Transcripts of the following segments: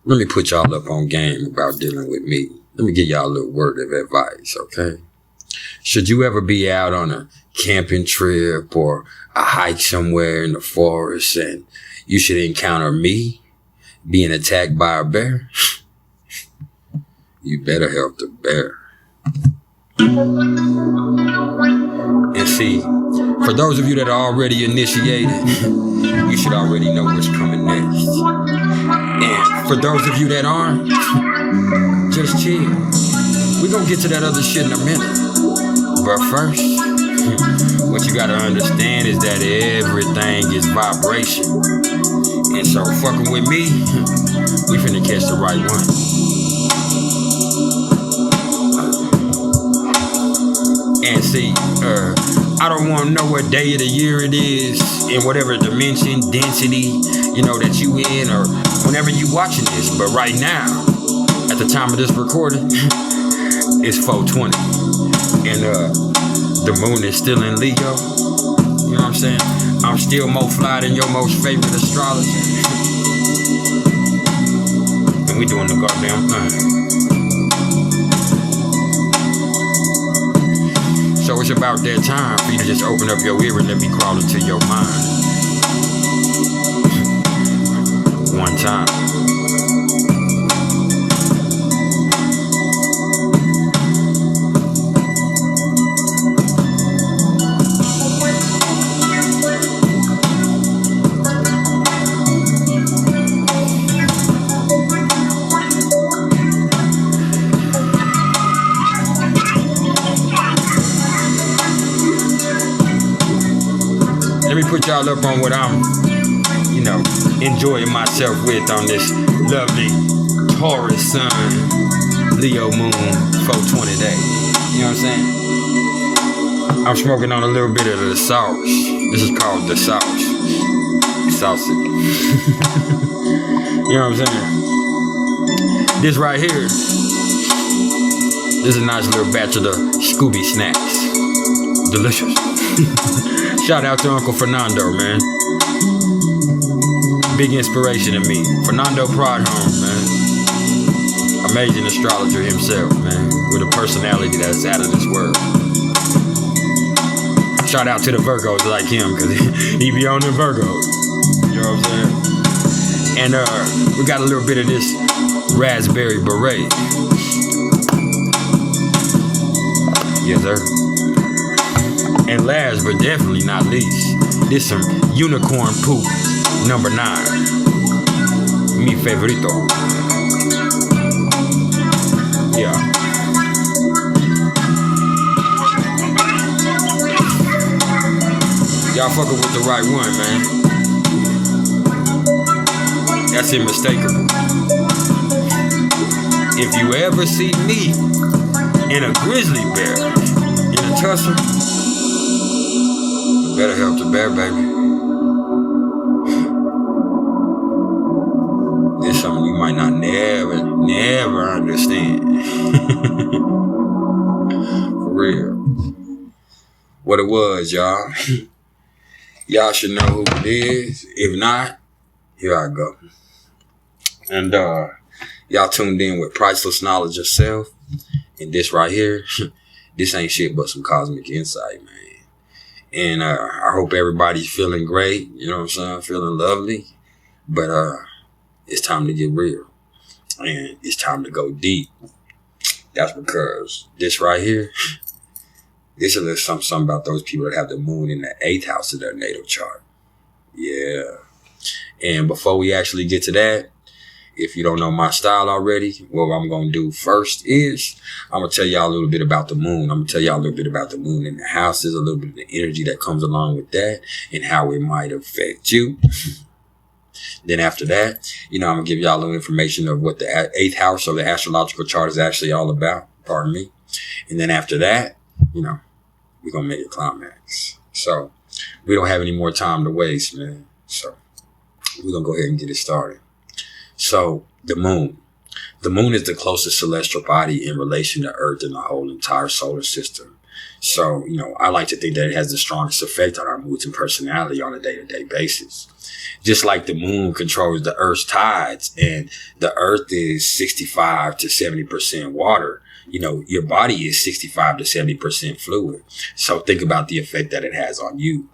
let me put y'all up on game about dealing with me. Let me give y'all a little word of advice, okay? Should you ever be out on a camping trip or a hike somewhere in the forest and you should encounter me being attacked by a bear, you better help the bear. And see, for those of you that are already initiated, you should already know what's coming next. And for those of you that aren't, just chill. We're gonna get to that other shit in a minute. But first, what you gotta understand is that everything is vibration. And so fucking with me, we finna catch the right one. And see, I don't want to know what day of the year it is in whatever dimension, density, you know, that you in or whenever you watching this. But right now, at the time of this recording, it's 4:20. And the moon is still in Leo. You know what I'm saying? I'm still more fly than your most favorite astrologer. And we doing the goddamn thing. So it's about that time for you to just open up your ear and let me crawl into your mind. One time. Put y'all up on what I'm, you know, enjoying myself with on this lovely Taurus sun, Leo moon, 420 day. You know what I'm saying? I'm smoking on a little bit of the sauce. This is called the sauce. Saucy. You know what I'm saying? This right here, this is a nice little batch of the Scooby snacks. Delicious. Shout out to Uncle Fernando, man. Big inspiration to me. Fernando Prodholm, man. Amazing astrologer himself, man. With a personality that's out of this world. Shout out to the Virgos like him, because he be on the Virgos. You know what I'm saying? And we got a little bit of this raspberry beret. Yes, sir. And last but definitely not least, this some unicorn poop, number 9. Mi favorito. Yeah. Y'all fucking with the right one, man. That's unmistakable. If you ever see me in a grizzly bear, in a tussle, better help the bear, baby. There's something you might not never understand. For real. What it was, y'all. Y'all should know who it is. If not, here I go. And y'all tuned in with Priceless Knowledge of Self. And this right here, this ain't shit but some cosmic insight, man. And I hope everybody's feeling great. You know what I'm saying? Feeling lovely. But it's time to get real. And it's time to go deep. That's because this right here, this is a little something about those people that have the moon in the 8th house of their natal chart. Yeah. And before we actually get to that, if you don't know my style already, what I'm going to do first is I'm going to tell y'all a little bit about the moon. I'm going to tell y'all a little bit about the moon in the houses, a little bit of the energy that comes along with that and how it might affect you. Then after that, you know, I'm going to give y'all a little information of what the 8th house of the astrological chart is actually all about. Pardon me. And then after that, you know, we're going to make a climax. So we don't have any more time to waste, man. So we're going to go ahead and get it started. So the moon is the closest celestial body in relation to Earth in the whole entire solar system. So, I like to think that it has the strongest effect on our moods and personality on a day-to-day basis. Just like the moon controls the earth's tides and the earth is 65 to 70% water, your body is 65 to 70% fluid. So think about the effect that it has on you.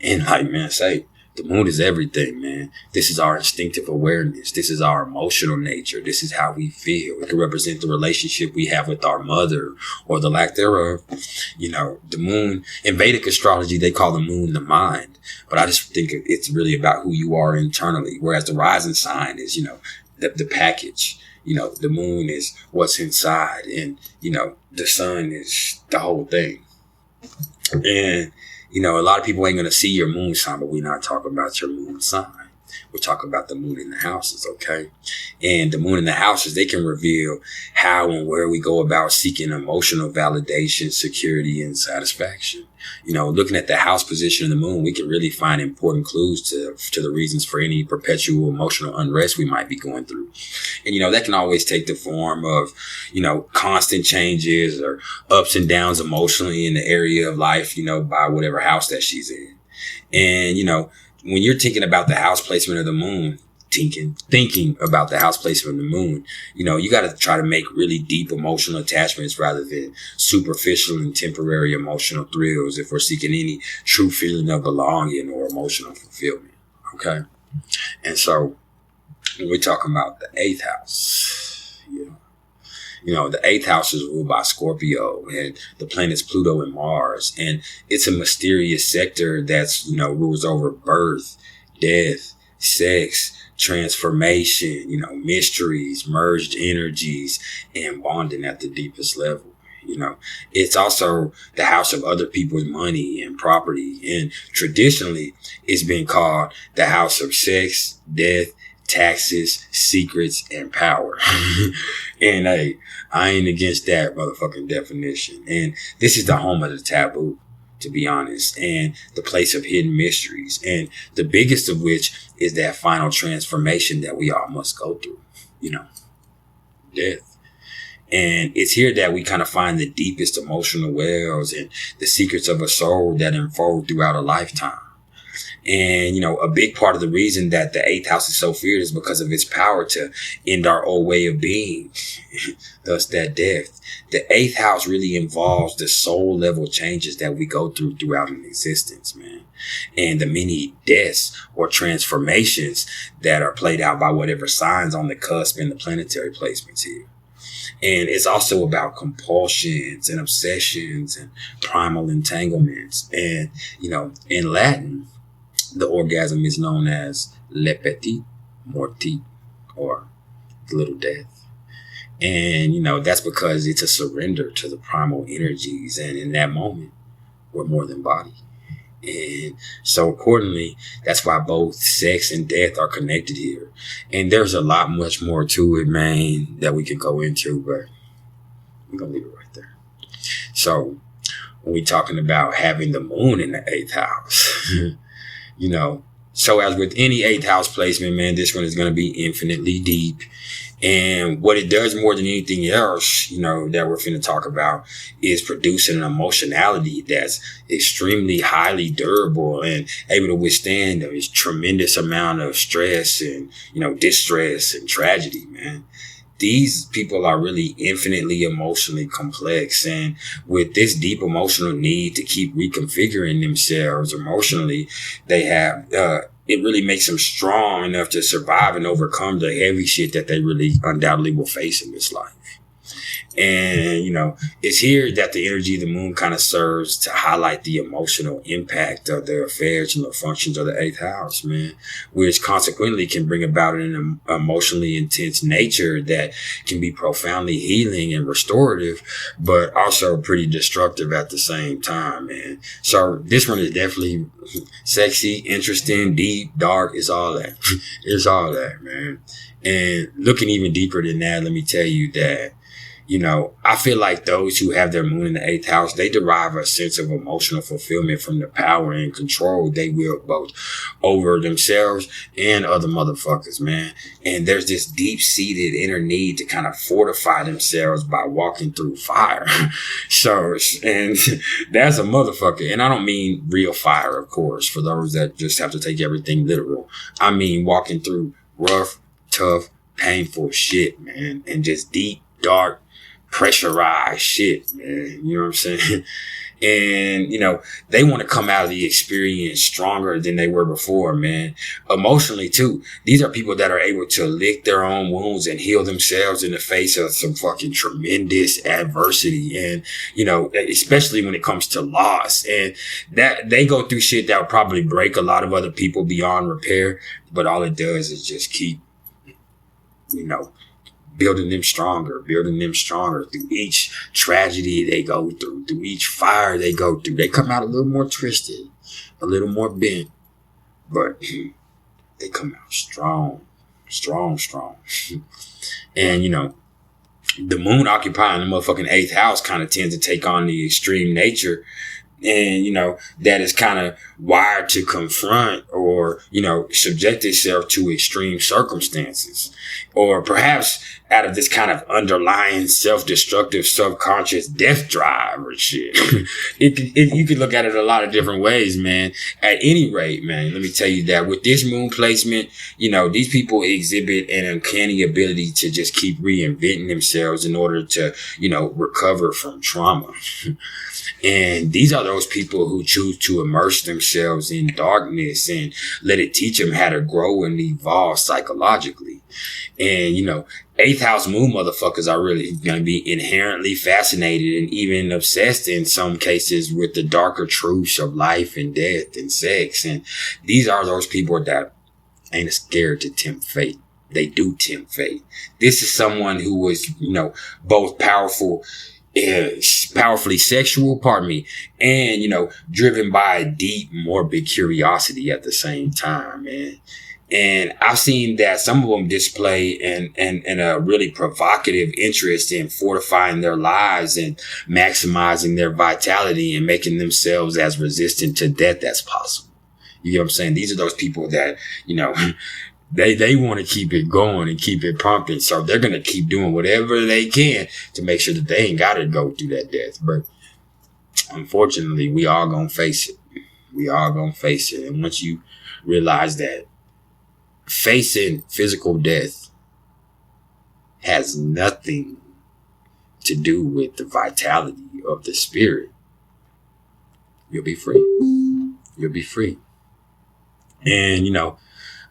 And the moon is everything, man. This is our instinctive awareness. This is our emotional nature. This is how we feel. It can represent the relationship we have with our mother or the lack thereof. The moon, in Vedic astrology, they call the moon the mind. But I just think it's really about who you are internally. Whereas the rising sign is, the package. The moon is what's inside. And, the sun is the whole thing. And, a lot of people ain't going to see your moon sign, but we're not talking about your moon sign. We're talking about the moon in the houses, okay? And the moon in the houses, they can reveal how and where we go about seeking emotional validation, security, and satisfaction. Looking at the house position of the moon, we can really find important clues to the reasons for any perpetual emotional unrest we might be going through. And, that can always take the form of, constant changes or ups and downs emotionally in the area of life, by whatever house that she's in. And, when you're thinking about the house placement of the moon, thinking about the house placement of the moon, you got to try to make really deep emotional attachments rather than superficial and temporary emotional thrills if we're seeking any true feeling of belonging or emotional fulfillment. Okay. And so when we're talking about the eighth house, the eighth house is ruled by Scorpio and the planets Pluto and Mars. And it's a mysterious sector that's, rules over birth, death, sex, transformation, mysteries, merged energies, and bonding at the deepest level. It's also the house of other people's money and property. And traditionally, it's been called the house of sex, death, taxes, secrets, and power. And hey, I ain't against that motherfucking definition. And this is the home of the taboo, to be honest, and the place of hidden mysteries. And the biggest of which is that final transformation that we all must go through, death. And it's here that we kind of find the deepest emotional wells and the secrets of a soul that unfold throughout a lifetime. And, a big part of the reason that the eighth house is so feared is because of its power to end our old way of being, thus that death. The eighth house really involves the soul level changes that we go throughout an existence, man. And the many deaths or transformations that are played out by whatever signs on the cusp and the planetary placements here. And it's also about compulsions and obsessions and primal entanglements. And, in Latin, the orgasm is known as le petit morte, or the little death. And, that's because it's a surrender to the primal energies. And in that moment, we're more than body. And so accordingly, that's why both sex and death are connected here. And there's a lot much more to it, man, that we can go into, but we're going to leave it right there. So when we're talking about having the moon in the eighth house, so as with any eighth house placement, man, this one is going to be infinitely deep. And what it does more than anything else, that we're finna talk about is producing an emotionality that's extremely highly durable and able to withstand a tremendous amount of stress and, distress and tragedy, man. These people are really infinitely emotionally complex. And with this deep emotional need to keep reconfiguring themselves emotionally, they have, it really makes them strong enough to survive and overcome the heavy shit that they really undoubtedly will face in this life. And, it's here that the energy of the moon kind of serves to highlight the emotional impact of the affairs and the functions of the eighth house, man, which consequently can bring about an emotionally intense nature that can be profoundly healing and restorative, but also pretty destructive at the same time, man. So this one is definitely sexy, interesting, deep, dark. It's all that. It's all that, man. And looking even deeper than that, let me tell you that, I feel like those who have their moon in the 8th house, they derive a sense of emotional fulfillment from the power and control they wield both over themselves and other motherfuckers, man. And there's this deep-seated inner need to kind of fortify themselves by walking through fire. So, and that's a motherfucker. And I don't mean real fire, of course, for those that just have to take everything literal. I mean walking through rough, tough, painful shit, man, and just deep, dark, pressurized shit, man. You know what I'm saying? And, they want to come out of the experience stronger than they were before, man. Emotionally, too. These are people that are able to lick their own wounds and heal themselves in the face of some fucking tremendous adversity. And, especially when it comes to loss. And that they go through shit that will probably break a lot of other people beyond repair. But all it does is just keep, building them stronger through each tragedy they go through each fire they go through. They come out a little more twisted, a little more bent, but they come out strong. And, the moon occupying the motherfucking 8th house kind of tends to take on the extreme nature. And, that is kind of wired to confront or, subject itself to extreme circumstances, or perhaps out of this kind of underlying self-destructive, subconscious death drive or shit. You could look at it a lot of different ways, man. At any rate, man, let me tell you that with this moon placement, these people exhibit an uncanny ability to just keep reinventing themselves in order to, recover from trauma. And these are those people who choose to immerse themselves in darkness and let it teach them how to grow and evolve psychologically. And, 8th house moon motherfuckers are really going to be inherently fascinated and even obsessed in some cases with the darker truths of life and death and sex. And these are those people that ain't scared to tempt fate. They do tempt fate. This is someone who was, both powerfully sexual, and, driven by a deep, morbid curiosity at the same time, man. And I've seen that some of them display and a really provocative interest in fortifying their lives and maximizing their vitality and making themselves as resistant to death as possible. You know what I'm saying? These are those people that, they want to keep it going and keep it pumping. So they're going to keep doing whatever they can to make sure that they ain't got to go through that death. But unfortunately, we all going to face it. And once you realize that facing physical death has nothing to do with the vitality of the spirit, you'll be free. And,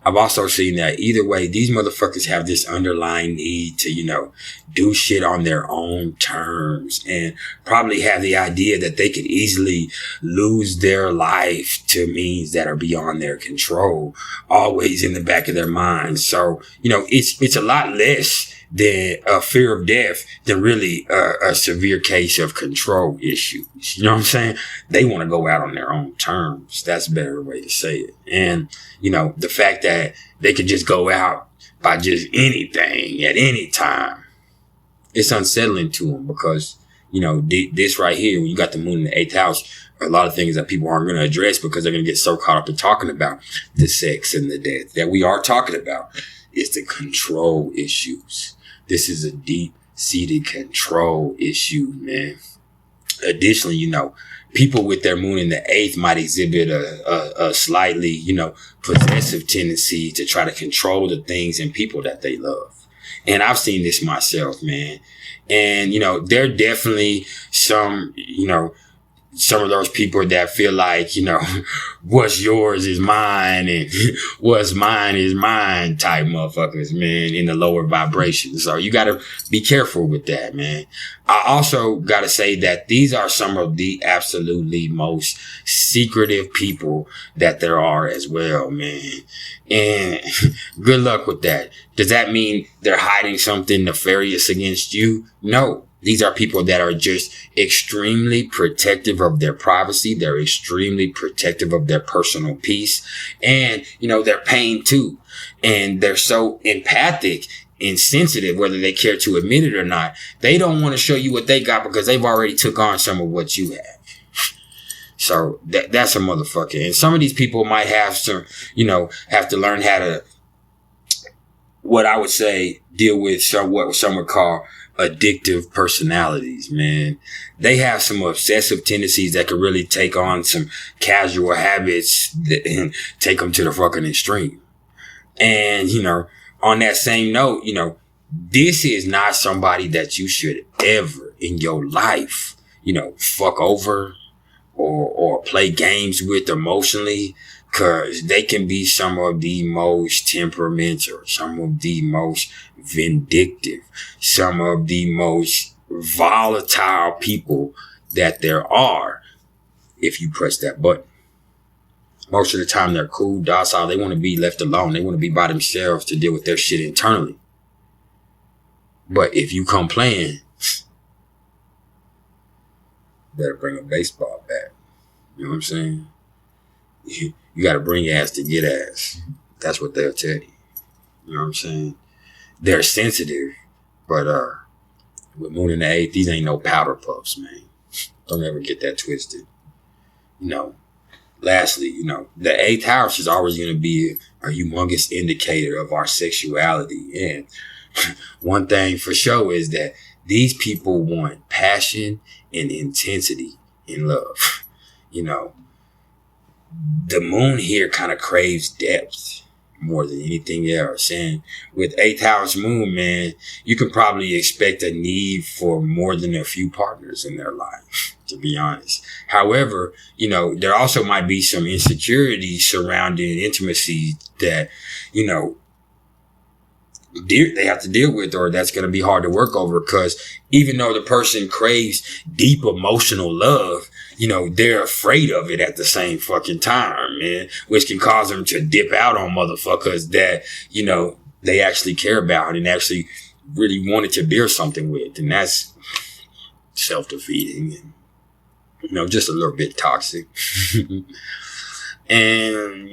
I've also seen that either way, these motherfuckers have this underlying need to, do shit on their own terms, and probably have the idea that they could easily lose their life to means that are beyond their control, always in the back of their minds. So, it's a lot less than a fear of death than really a severe case of control issues. You know what I'm saying? They want to go out on their own terms. That's a better way to say it. And, the fact that they could just go out by just anything at any time, it's unsettling to them because, this right here, when you got the moon in the 8th house, a lot of things that people aren't going to address because they're going to get so caught up in talking about the sex and the death that we are talking about. It's the control issues. This is a deep-seated control issue, man. Additionally, people with their moon in the 8th might exhibit a slightly, possessive tendency to try to control the things and people that they love. And I've seen this myself, man. And, there are definitely some of those people that feel like, what's yours is mine and what's mine is mine type motherfuckers, man, in the lower vibrations. So you got to be careful with that, man. I also got to say that these are some of the absolutely most secretive people that there are as well, man. And good luck with that. Does that mean they're hiding something nefarious against you? No. These are people that are just extremely protective of their privacy. They're extremely protective of their personal peace and, their pain too. And they're so empathic insensitive, whether they care to admit it or not. They don't want to show you what they got because they've already took on some of what you have. So that's a motherfucker. And some of these people might have some, have to learn how to, what I would say, deal with what some would call addictive personalities, man. They have some obsessive tendencies that could really take on some casual habits and take them to the fucking extreme. And, on that same note, this is not somebody that you should ever in your life, fuck over or play games with emotionally, because they can be some of the most temperamental, some of the most vindictive, some of the most volatile people that there are if you press that button. Most of the time they're cool, docile. They want to be left alone. They want to be by themselves to deal with their shit internally. But if you come playing, better bring a baseball bat. You know what I'm saying? You got to bring ass to get ass. That's what they'll tell you. You know what I'm saying? They're sensitive, but with Moon in the 8th, these ain't no powder puffs, man. Don't ever get that twisted. Lastly, the 8th house is always going to be a humongous indicator of our sexuality. And one thing for sure is that these people want passion and intensity in love. The moon here kind of craves depth more than anything else. And with 8th house moon, man, you can probably expect a need for more than a few partners in their life, to be honest. However, there also might be some insecurity surrounding intimacy that, they have to deal with, or that's going to be hard to work over, because even though the person craves deep emotional love, they're afraid of it at the same fucking time, man, which can cause them to dip out on motherfuckers that, they actually care about and actually really wanted to build something with. And that's self-defeating and, just a little bit toxic. And,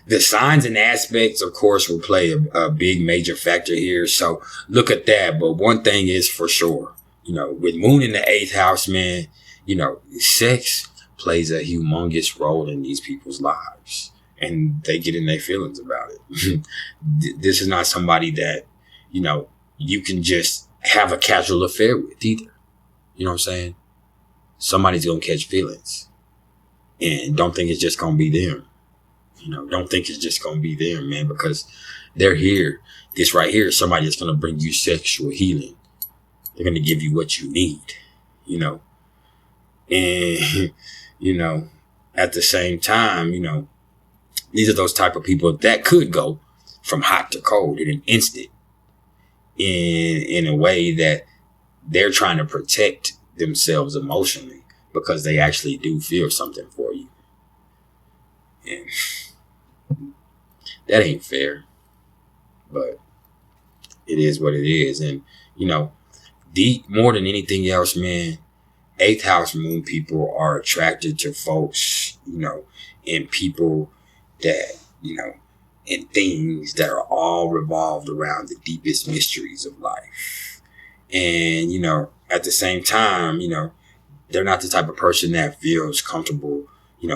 the signs and aspects, of course, will play a big major factor here. So look at that. But one thing is for sure, with Moon in the 8th house, man, sex plays a humongous role in these people's lives, and they get in their feelings about it. This is not somebody that, you can just have a casual affair with either. You know what I'm saying? Somebody's going to catch feelings, and don't think it's just going to be them. Don't think it's just going to be them, man, because they're here. This right here is somebody that's going to bring you sexual healing. They're going to give you what you need, and, at the same time, these are those type of people that could go from hot to cold in an instant in a way that they're trying to protect themselves emotionally because they actually do feel something for you. And that ain't fair, but it is what it is. And, more than anything else, man, 8th house moon people are attracted to folks, and people that, and things that are all revolved around the deepest mysteries of life. And, at the same time, they're not the type of person that feels comfortable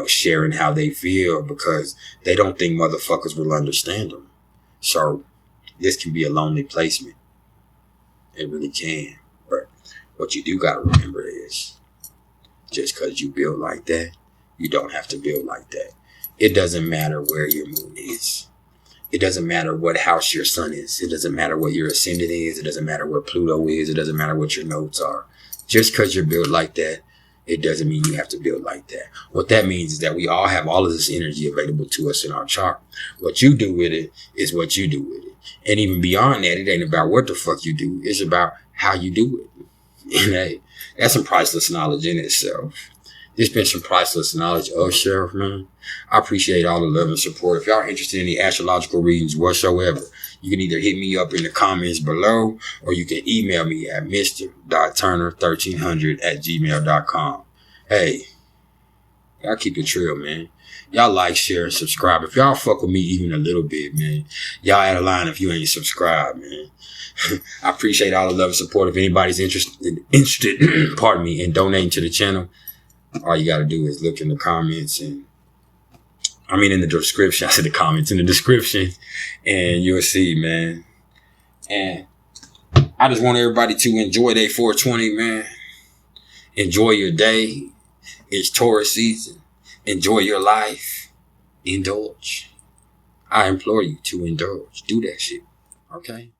sharing how they feel because they don't think motherfuckers will understand them. So this can be a lonely placement. It really can. But what you do got to remember is just because you build like that, you don't have to build like that. It doesn't matter where your moon is. It doesn't matter what house your sun is. It doesn't matter what your ascendant is. It doesn't matter where Pluto is. It doesn't matter what your nodes are. Just because you're built like that, it doesn't mean you have to build like that. What that means is that we all have all of this energy available to us in our chart. What you do with it is what you do with it. And even beyond that, it ain't about what the fuck you do. It's about how you do it. And hey, that's some priceless knowledge in itself. There's been some priceless knowledge of Sheriff, man. I appreciate all the love and support. If y'all are interested in any astrological readings whatsoever, you can either hit me up in the comments below, or you can email me at mr.turner1300@gmail.com. Hey, Y'all keep it real, man. Y'all like, share, and subscribe. If y'all fuck with me even a little bit, man, y'all out of line if you ain't subscribed, man. I appreciate all the love and support. If anybody's interested, pardon me, in donating to the channel, all you got to do is look in the comments in the description. I said the comments in the description, and you'll see, man. And I just want everybody to enjoy day 420, man. Enjoy your day. It's Taurus season. Enjoy your life. Indulge. I implore you to indulge. Do that shit. Okay?